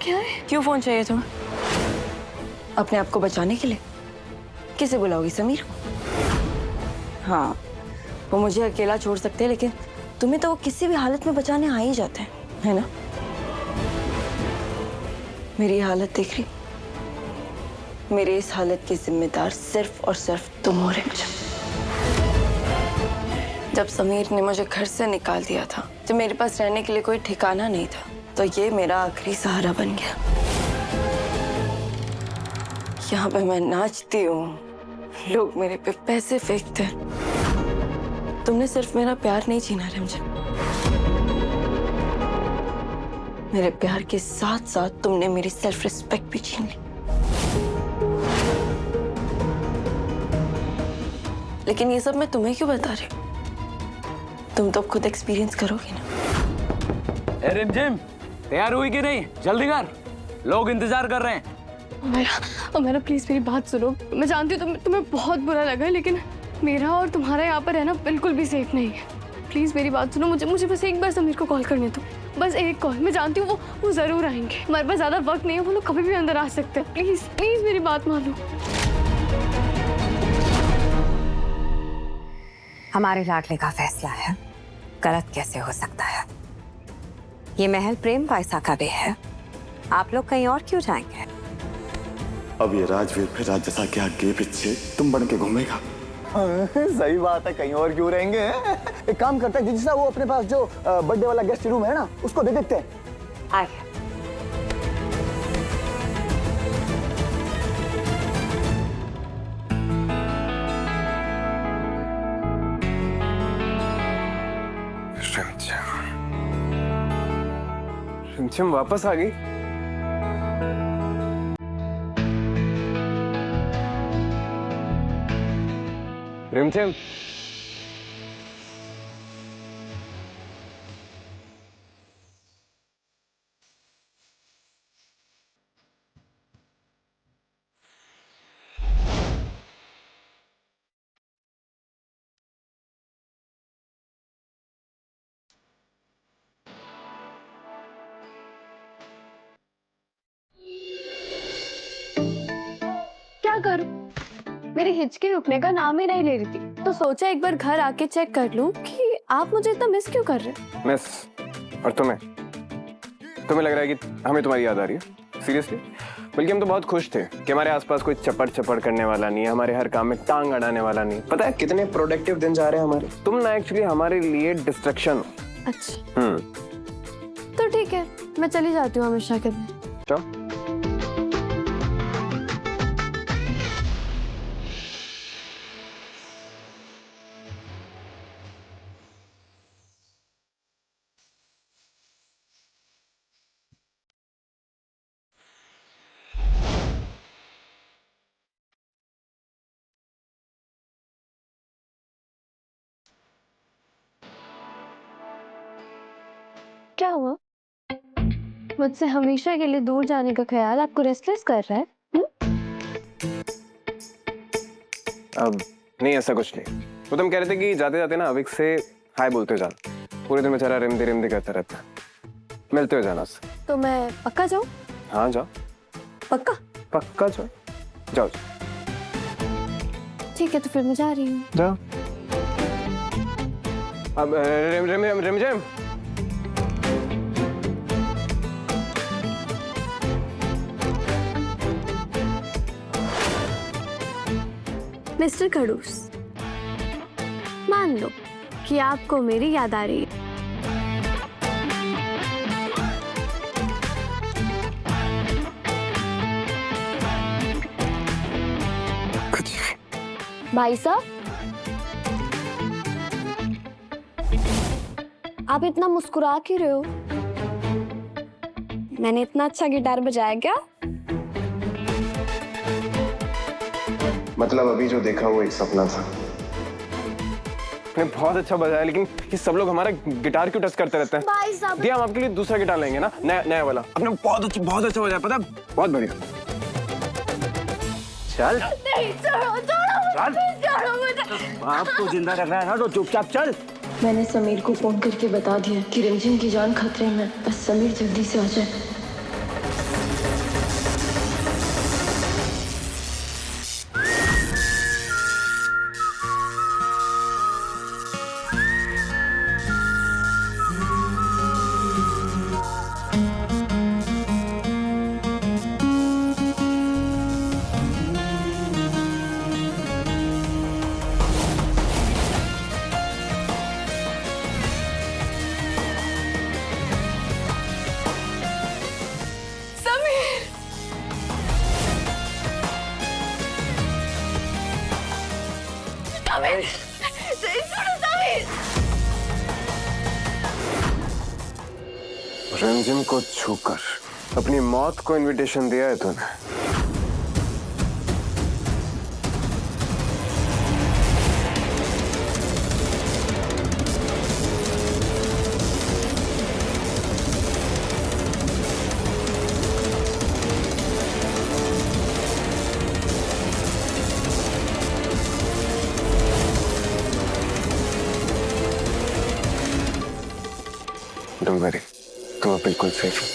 क्या है? क्यों फोन चाहिए तुम्हें? अपने आप को बचाने के लिए? किसे बुलाओगी, समीर को? हाँ, वो मुझे अकेला छोड़ सकते हैं, लेकिन तुम्हें तो वो किसी भी हालत में बचाने आ ही जाते हैं, है ना? मेरी हालत देख रही? मेरी इस हालत की जिम्मेदार सिर्फ और सिर्फ तुम हो रिमझिम। जब समीर ने मुझे घर से निकाल दिया था, जब मेरे पास रहने के लिए कोई ठिकाना नहीं था, तो ये मेरा आखिरी सहारा बन गया। यहाँ पे मैं नाचती हूँ, लोग मेरे पे पैसे फेंकते हैं। तुमने सिर्फ मेरा प्यार नहीं छीना रिमझिम, मेरे प्यार के साथ साथ तुमने मेरी सेल्फ रिस्पेक्ट भी छीन ली। लेकिन ये सब मैं तुम्हें क्यों बता रही हूँ? तुम तो खुद एक्सपीरियंस करोगे ना। रिमझिम, तैयार हुई कि नहीं? जल्दी कर, लोग इंतजार कर रहे हैं। मेरा प्लीज मेरी बात सुनो। मैं जानती हूँ तुम्हें बहुत बुरा लगा है, लेकिन मेरा और तुम्हारा यहाँ पर रहना बिल्कुल भी सेफ नहीं है। प्लीज मेरी बात सुनो, मुझे बस एक बार समीर को कॉल करने दो, बस एक कॉल। मैं जानती हूँ वो जरूर आएंगे, हमारे पास ज्यादा वक्त नहीं है, वो लोग कभी भी अंदर आ सकते हैं। प्लीज प्लीज मेरी बात मानो। हमारे लाडले का फैसला है, गलत कैसे हो सकता है? ये महल प्रेम पायसा का भी है, आप लोग कहीं और क्यों जाएंगे? अब ये राजवीर फिर राजसा के आगे पीछे तुम बन के घूमेगा। सही बात है, कहीं और क्यों रहेंगे? एक काम करते हैं, जिसना वो अपने पास जो बर्थडे वाला गेस्ट रूम है ना, उसको दे देते हैं। आइए। रिमझिम वापस आ गई। रिमझिम, क्या करूं? मेरी हिचकी रुकने का नाम ही नहीं ले रही थी, तो सोचा एक बार घर आके चेक कर लूं कि आप मुझे इतना मिस क्यों कर रहे हैं। मिस? और तुम्हें लग रहा है कि हमें तुम्हारी याद आ रही है? सीरियसली? बल्कि हम तो बहुत खुश थे कि हमारे आसपास कोई चपड़ करने वाला नहीं है, हमारे हर काम में टांग अड़ाने वाला नहीं। पता है कितने प्रोडक्टिव दिन जा रहे हैं हमारे। तुम ना एक्चुअली हमारे लिए डिस्ट्रैक्शन हो। अच्छा, तो ठीक है, मैं चली जाती हूँ हमेशा के लिए। चलो। क्या हुआ? मुझसे हमेशा के लिए दूर जाने का ख्याल आपको रेस्टलेस कर रहा है? अब नहीं, ऐसा कुछ नहीं। वो तुम कह रहे थे कि जाते जाते ना अविक से हाय बोलते जाना। पूरे दिन बेचारा रिमदी करता रहता है। मिलते हो जाना उससे। तो मैं पक्का जाऊँ? हाँ जाओ। पक्का? पक्का जाओ। जाओ ठीक है, तो फिर मैं जा रही हूँ। जाओ। अब रिमझिम, मिस्टर खड़ूस, मान लो कि आपको मेरी याद आ रही है। भाई साहब, आप इतना मुस्कुरा क्यों रहे हो? मैंने इतना अच्छा गिटार बजाया क्या? मतलब अभी जो देखा वो एक सपना था। आपने बहुत अच्छा बजाया, लेकिन ये सब लोग हमारा गिटार क्यों टच करते रहते हैं? भाई साहब, दिया, हम आपके लिए दूसरा गिटार लेंगे ना, नया वाला। आपने बहुत अच्छा बजाया, पता है? बहुत बढ़िया। चल नहीं, छोड़ो मुझे। आपको जिंदा रखना है ना, तो चुपचाप चल। मैंने समीर को फोन करके बता दिया कि रिमझिम की जान खतरे में, बस समीर जल्दी से आ जाए। समीर, छोड़ो समीर। रिमझिम को छूकर अपनी मौत को इनविटेशन दिया है तूने। डोंट वरी, तुम बिल्कुल सेफ हो।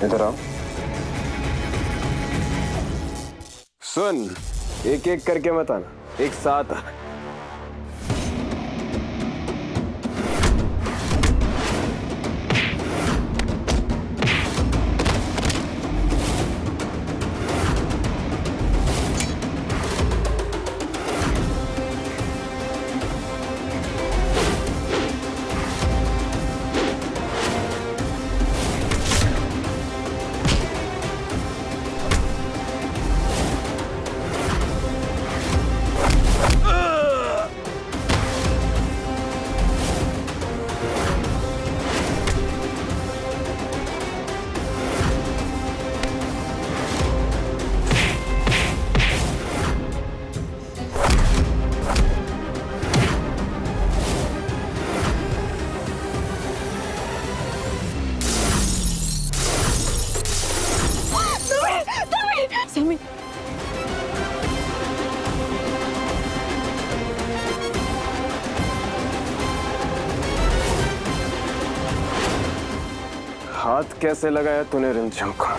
इधर आओ। सुन, एक एक करके मत आना, एक साथ आना। समीर, हाथ कैसे लगाया तूने रिमझिम को?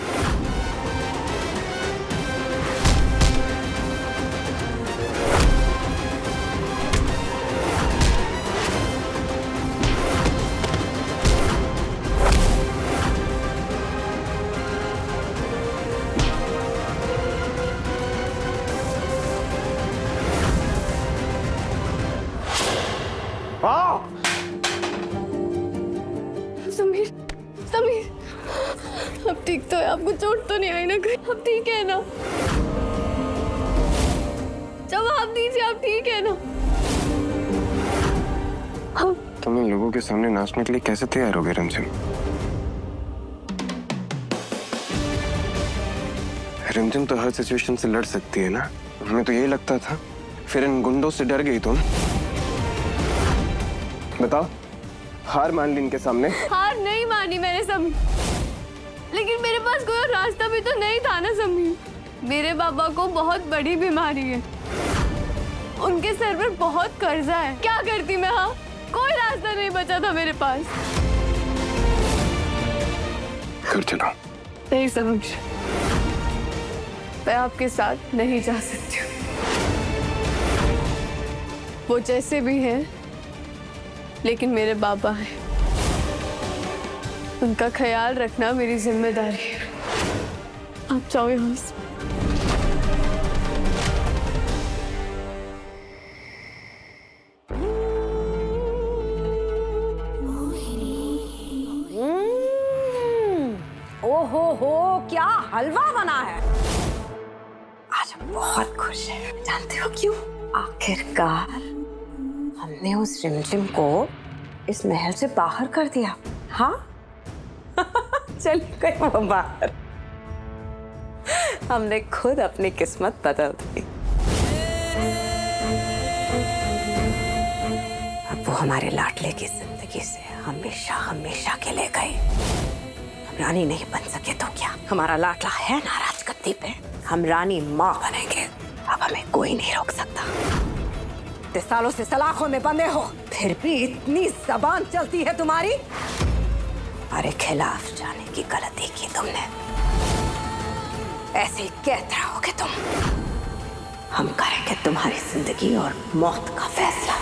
समीर, समीर, अब ठीक तो है? आपको चोट तो नहीं आई ना कहीं? अब ठीक है ना? जवाब दीजिए, आप ठीक है ना? तुम इन लोगों के सामने नाचने के लिए कैसे तैयार हो गए रिमझिम? रिमझिम तो हर सिचुएशन से लड़ सकती है ना? हमें तो यही लगता था, फिर इन गुंडों से डर गई तुम? बताओ, हार मान ली इनके सामने? हार नहीं मानी मैंने समीर, लेकिन मेरे पास कोई और रास्ता भी तो नहीं था ना समीर। मेरे बाबा को बहुत बड़ी बीमारी है, उनके सर पर बहुत कर्जा है। क्या करती मैं? हाँ, कोई रास्ता नहीं बचा था मेरे पास। घर चलो। नहीं समीर, मैं आपके साथ नहीं जा सकती हूँ। वो जैसे भी हैं, लेकिन मेरे बाबा हैं। उनका ख्याल रखना मेरी जिम्मेदारी है। आप जाओ यहाँ से। ओहो हो, क्या हलवा बना है। आज हम बहुत खुश हैं। जानते हो क्यों? आखिरकार हमने उस रिमझिम को इस महल से बाहर कर दिया। हाँ चल गई वो बाहर। हमने खुद अपनी किस्मत बदल दी। अब वो हमारे लाडले की जिंदगी से हमेशा हमेशा के लिए गई। हम रानी नहीं बन सके तो क्या? हमारा लाडला है ना राजगद्दी पे। हम रानी माँ बनेंगे। अब हमें कोई नहीं रोक सकता। इतने सालों से सलाखों में बंधे हो, फिर भी इतनी जबान चलती है तुम्हारी। हमारे खिलाफ जाने की गलती की तुमने। ऐसे ही कहते रहोगे तुम। हम करेंगे तुम्हारी जिंदगी और मौत का फैसला।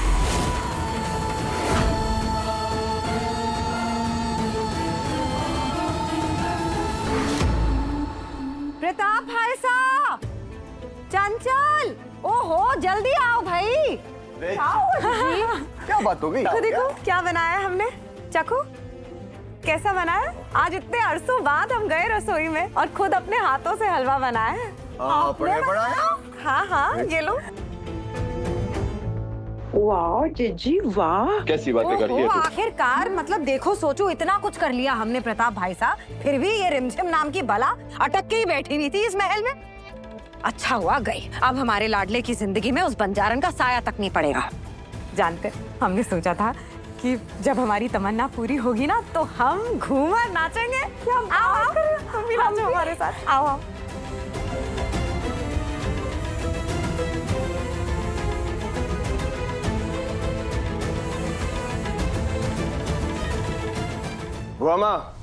प्रताप भाई साहब, चाचा अंचल, ओहो जल्दी आओ भाई। आओ जी। क्या बात हो गई? तो देखो क्या बनाया हमने, चखो कैसा बनाया। आज इतने अरसों बाद हम गए रसोई में और खुद अपने हाथों से हलवा बनाया है। आपने बनाया? हाँ हाँ, ये लो। वाह जीजी वाह, कैसी बातें कर रही है तू? आखिरकार मतलब देखो, सोचो इतना कुछ कर लिया हमने प्रताप भाई साहब, फिर भी ये रिमझिम नाम की बला अटक के ही बैठी हुई थी इस महल में। अच्छा हुआ गई, अब हमारे लाडले की जिंदगी में उस बंजारन का साया तक नहीं पड़ेगा। जानते, हमने सोचा था कि जब हमारी तमन्ना पूरी होगी ना तो हम घूमर नाचेंगे। आओ हम भी नाचो हमारे साथ, आओ। बुआ माँ,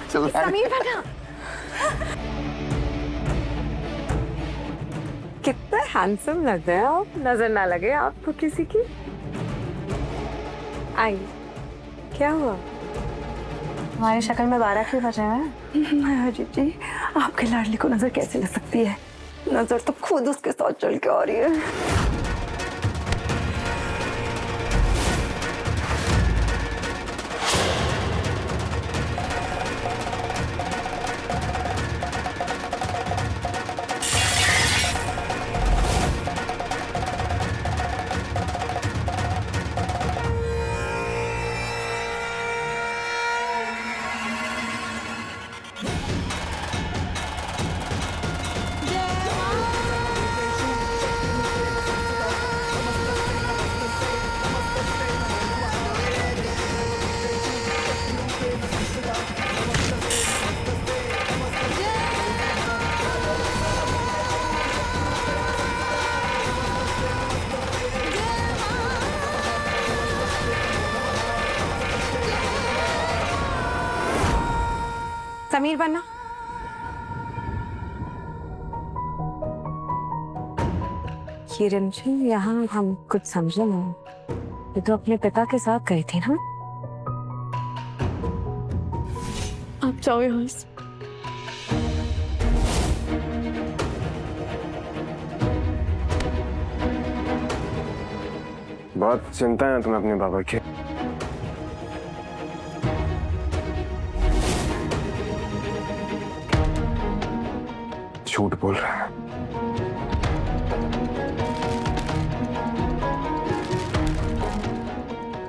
समीर बना, कितने हैंडसम लग रहे हैं आप, नजर ना लगे आपको किसी की। आई, क्या हुआ? हमारी शक्ल में 12 क्यों बजे हैं? अजीत जी, आपके लाडली को नजर कैसे लग सकती है? नजर तो खुद उसके साथ चल के आ रही है। समीर बनना, ये रिमझिम यहाँ हम कुछ समझे नहीं। ये तो अपने पिता के साथ गई थी ना। आप जाओ यहाँ से। बहुत चिंता है तुम्हें अपने बाबा की। झूठ बोल रहा है।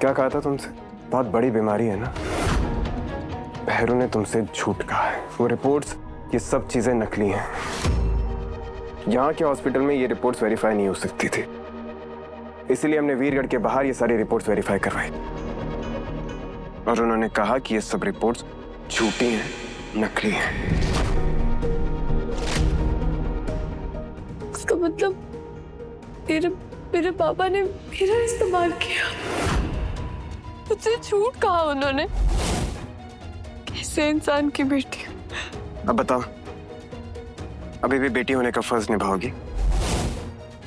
क्या कहा था तुमसे? बहुत बड़ी बीमारी है ना। भैरू ने तुमसे झूठ कहा है। वो रिपोर्ट्स, ये सब चीजें नकली हैं। यहाँ के हॉस्पिटल में ये रिपोर्ट्स वेरीफाई नहीं हो सकती थी, इसीलिए हमने वीरगढ़ के बाहर ये सारी रिपोर्ट्स वेरीफाई करवाई और उन्होंने कहा कि ये सब रिपोर्ट्स झूठी हैं, नकली हैं। इसका मतलब मेरे पापा ने मेरा इस्तेमाल किया, मुझसे झूठ कहा उन्होंने। कैसे इंसान की बेटी। अब बताओ, अभी भी बेटी होने का फर्ज निभाओगी?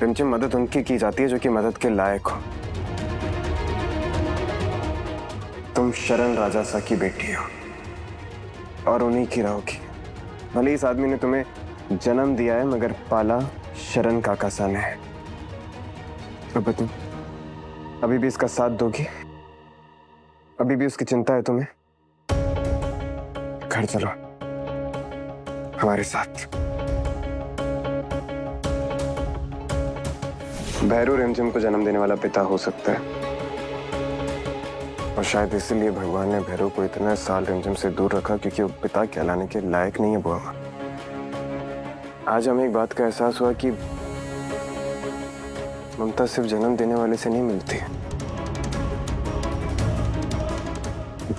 रिमझिम, मदद उनकी की जाती है जो कि मदद के लायक हो। तुम शरण राजासा की बेटी हो और उन्हीं की रहोगी। भले इस आदमी ने तुम्हें जन्म दिया है मगर पाला शरण काकासा ने है। अब बताओ, अभी भी इसका साथ दोगी? अभी भी उसकी चिंता है तुम्हें? घर चलो हमारे साथ। भैरू रिमझिम को जन्म देने वाला पिता हो सकता है और शायद इसीलिए भगवान ने भैरू को इतने साल रिमझिम से दूर रखा, क्योंकि वो पिता कहलाने के लायक नहीं है। बुआ, आज हमें एक बात का एहसास हुआ कि ममता सिर्फ जन्म देने वाले से नहीं मिलती।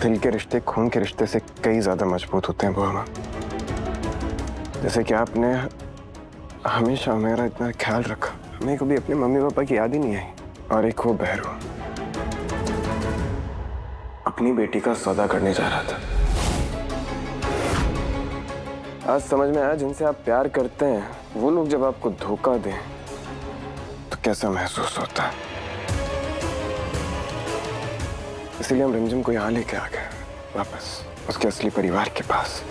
दिल के रिश्ते खून के रिश्ते से कई ज्यादा मजबूत होते हैं बुआ। जैसे कि आपने हमेशा मेरा इतना ख्याल रखा, हमें कभी अपने मम्मी पापा की याद ही नहीं आई। और एक वो भैरू अपनी बेटी का सौदा करने जा रहा था। आज समझ में आया, जिनसे आप प्यार करते हैं वो लोग जब आपको धोखा दें तो कैसा महसूस होता है। इसलिए हम रिमझिम को यहाँ लेके आ गए, वापस उसके असली परिवार के पास।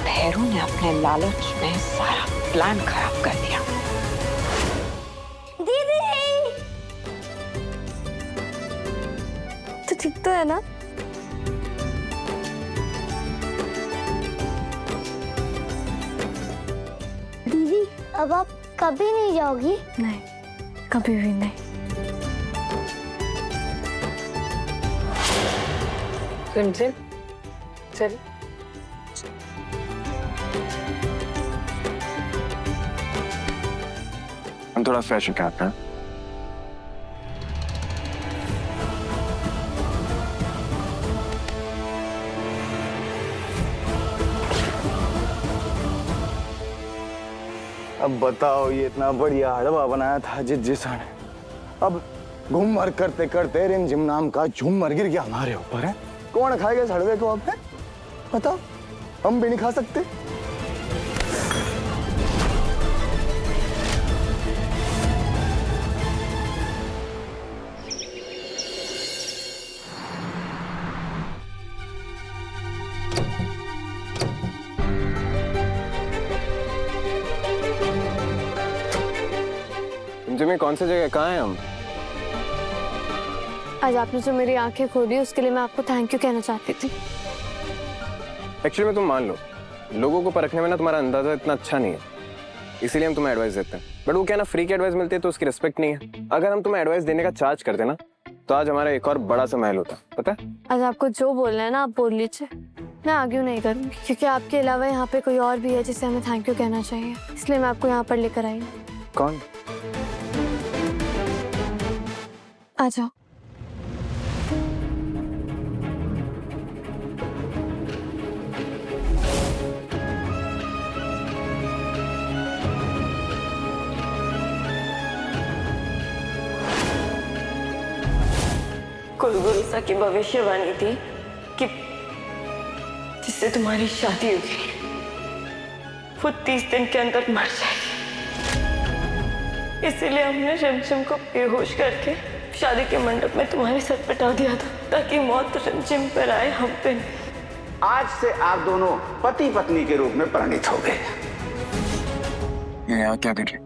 भैरू ने अपने लालच में सारा प्लान खराब कर दिया। दीदी तो ठीक तो है ना? दीदी अब आप कभी नहीं जाओगी? नहीं, कभी भी नहीं। चल चल हम थोड़ा फ्रेश होकर आते हैं। अब बताओ, ये इतना बढ़िया हलवा बनाया था जिज्जी सा ने, अब घूमर करते करते रिमझिम नाम का झूमर गिर गया हमारे ऊपर है। कौन खाएगा इस हलवे को? अब है बताओ, हम भी नहीं खा सकते। जिमी, कौन सी जगह, कहाँ हैं हम? आज आपने जो मेरी आंखें खोली उसके लिए मैं आपको थैंक यू कहना चाहती थी। एक्चुअली में तुम मान लो, लोगों को परखने में ना तुम्हारा अंदाजा इतना अच्छा नहीं है, इसीलिए हम तुम्हें एडवाइस देते हैं। बट वो क्या ना, फ्री की एडवाइस मिलती है तो उसकी रिस्पेक्ट नहीं है। अगर हम तुम्हें एडवाइस देने का चार्ज करते ना तो आज हमारा एक और बड़ा सा महल होता, पता है? आज आपको जो बोलना है ना आप बोल लीजिए, मैं आर्ग्यू नहीं करूँगी, क्योंकि आपके अलावा यहाँ पे कोई और भी है जिसे हमें थैंक यू कहना चाहिए, इसलिए मैं आपको यहाँ पर लेकर आई हूँ। कौन? आ जाओ। कुलगुरु सा की भविष्यवाणी थी कि जिससे तुम्हारी शादी होगी वो 30 दिन के अंदर मर जाएगी। इसीलिए हमने रिमझिम को बेहोश करके शादी के मंडप में तुम्हारे सर पटा दिया था, ताकि मौत रिमझिम पर आए, हम पे नहीं। आज से आप दोनों पति पत्नी के रूप में परिणित हो गए। यहाँ क्या कर रही?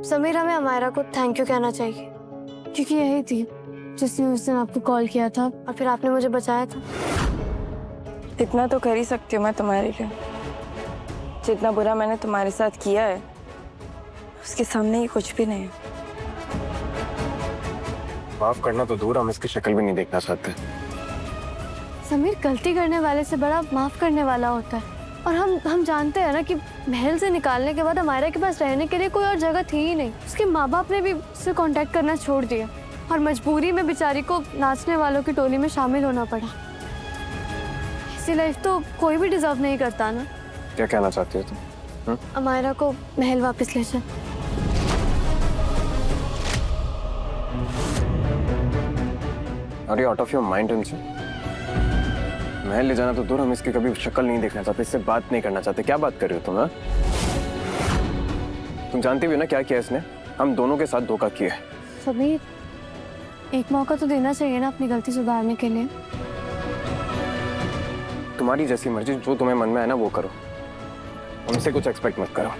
समीर, हमें अमायरा को थैंक यू कहना चाहिए, क्योंकि यही थी जिसने उस दिन आपको कॉल किया था और फिर आपने मुझे बचाया था। इतना तो कर ही सकती हूँ मैं तुम्हारे लिए। जितना बुरा मैंने तुम्हारे साथ किया है उसके सामने ही कुछ भी नहीं है। माफ करना तो दूर, हम इसकी शक्ल भी नहीं देखना चाहते। समीर, गलती करने वाले से बड़ा माफ करने वाला होता है, और हम जानते हैं ना कि महल से निकालने के बाद अमायरा के पास रहने के लिए कोई और जगह थी ही नहीं। उसके माँ बाप ने भी उससे कांटेक्ट करना छोड़ दिया और मजबूरी में बेचारी को नाचने वालों की टोली में शामिल होना पड़ा। ऐसी लाइफ तो कोई भी डिजर्व नहीं करता ना। क्या कहना चाहती हो तुम? अमायरा को महल वापस ले चल। अरे आउट ऑफ योर माइंड हमसे। महल ले जाना तो दूर, हम इसकी कभी शक्ल नहीं देखना चाहते, इससे बात नहीं करना चाहते। क्या बात कर रही हो तुम? हाँ, तुम जानती भी हो ना क्या किया इसने? हम दोनों के साथ धोखा किया है। समीर, एक मौका तो देना चाहिए ना अपनी गलती सुधारने के लिए। तुम्हारी जैसी मर्जी, जो तुम्हें मन में है ना वो करो, हमसे कुछ एक्सपेक्ट मत करो।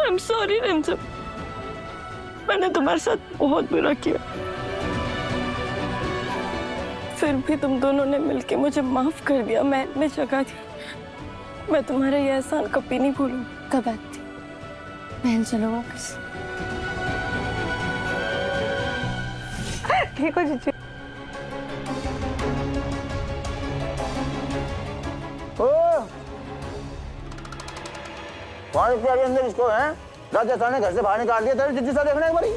I'm sorry रिमझिम, मैंने तुम्हारे साथ बहुत बुरा किया। फिर भी तुम दोनों ने मिलके मुझे माफ कर दिया, मैं जगह दी। मैं तुम्हारा ये एहसान कभी नहीं भूलूंगी। कब बात थी? महल चलो वापस। ठीक हो जीजी। अंदर इसको है राजा ने घर से बाहर निकाल दिया। तेरे जिज्जी सा देखना एक बारी।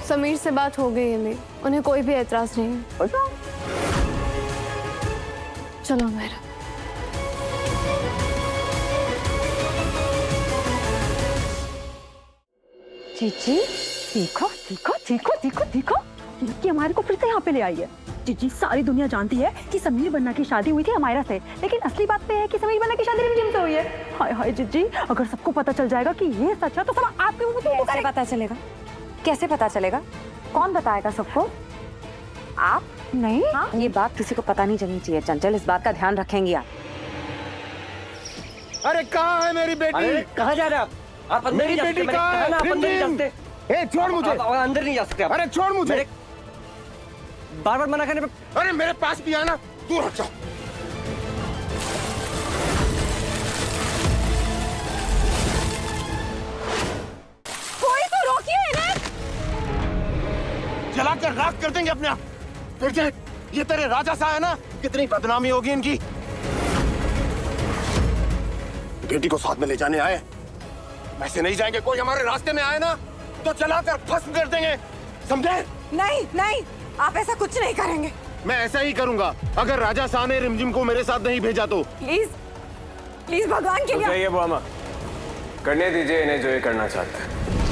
समीर से बात हो गई है मेरी, उन्हें कोई भी एतराज नहीं है। अच्छा, चलो मेरा। जीजी देखो देखो देखो देखो देखो, लड़की अमायरा को फिर से यहाँ पे ले आई है। जीजी, सारी दुनिया जानती है कि समीर बन्ना की शादी हुई थी अमायरा से, लेकिन असली बात तो है कि समीर बन्ना की शादी रिमझिम से हुई है। हाय हाय जीजी, अगर सबको पता चल जाएगा कि ये सच है तो सब आपके मुंह से कैसे पता चलेगा? कैसे पता चलेगा? कौन बताएगा सबको? आप नहीं, हाँ? ये बात किसी को पता नहीं चलनी चाहिए। चंचल, इस बात का ध्यान रखेंगी आप। अरे कहाँ है मेरी बेटी? अरे कहाँ जा रहे हैं आप अंदर मेरी नहीं जा बेटी सकते। कहाँ है? आप अंदर नहीं जा सकते। ए, छोड़ मुझे। आप अंदर नहीं जा सकते। अरे छोड़ मुझे। बार बार मना करने पे। अरे मेरे पास भी आना, दूर हट जाओ। कोई तो रोकिए इन्हें। जलाकर राख कर देंगे अपने आप। फिर ये तेरे राजा सा है ना, कितनी बदनामी होगी इनकी। बेटी को साथ में ले जाने आए, वैसे नहीं जाएंगे। कोई हमारे रास्ते में आए ना तो जलाकर भस्म कर देंगे, समझे? नहीं नहीं, आप ऐसा कुछ नहीं करेंगे। मैं ऐसा ही करूंगा अगर राजा शाह ने रिमझिम को मेरे साथ नहीं भेजा तो। प्लीज प्लीज, भगवान के लिए। ये बुआ माँ, करने दीजिए इन्हें जो ये करना चाहते हैं।